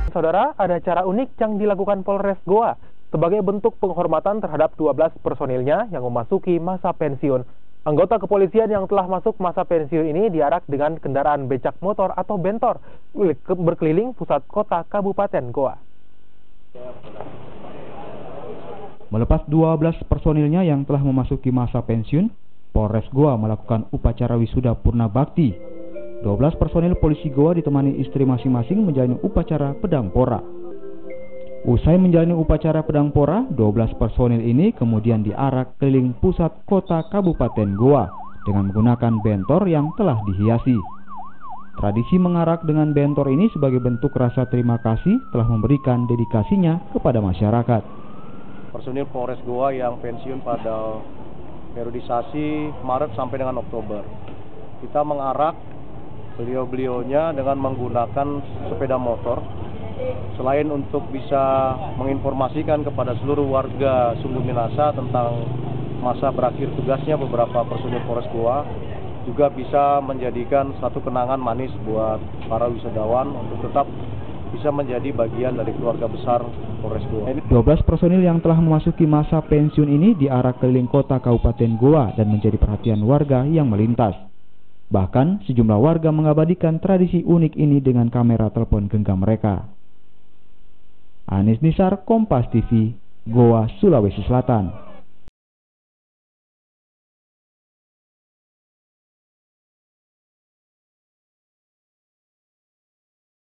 Saudara, ada cara unik yang dilakukan Polres Goa sebagai bentuk penghormatan terhadap 12 personilnya yang memasuki masa pensiun. Anggota kepolisian yang telah masuk masa pensiun ini diarak dengan kendaraan becak motor atau bentor berkeliling pusat kota Kabupaten Goa. Melepas 12 personilnya yang telah memasuki masa pensiun, Polres Goa melakukan upacara wisuda purna bakti. 12 personil polisi Goa ditemani istri masing-masing menjalani upacara pedang pora. Usai menjalani upacara pedang pora, 12 personil ini kemudian diarak keliling pusat kota Kabupaten Goa dengan menggunakan bentor yang telah dihiasi. Tradisi mengarak dengan bentor ini sebagai bentuk rasa terima kasih telah memberikan dedikasinya kepada masyarakat. Personil Polres Goa yang pensiun pada periodisasi Maret sampai dengan Oktober. Kita mengarak beliau-beliaunya dengan menggunakan sepeda motor. Selain untuk bisa menginformasikan kepada seluruh warga Sumbu Minasa tentang masa berakhir tugasnya beberapa personil Polres Goa, juga bisa menjadikan satu kenangan manis buat para wisatawan untuk tetap bisa menjadi bagian dari keluarga besar Polres Goa. 12 personil yang telah memasuki masa pensiun ini diarak keliling kota Kabupaten Goa dan menjadi perhatian warga yang melintas. Bahkan sejumlah warga mengabadikan tradisi unik ini dengan kamera telepon genggam mereka. Anis Nisar, Kompas TV, Goa, Sulawesi Selatan.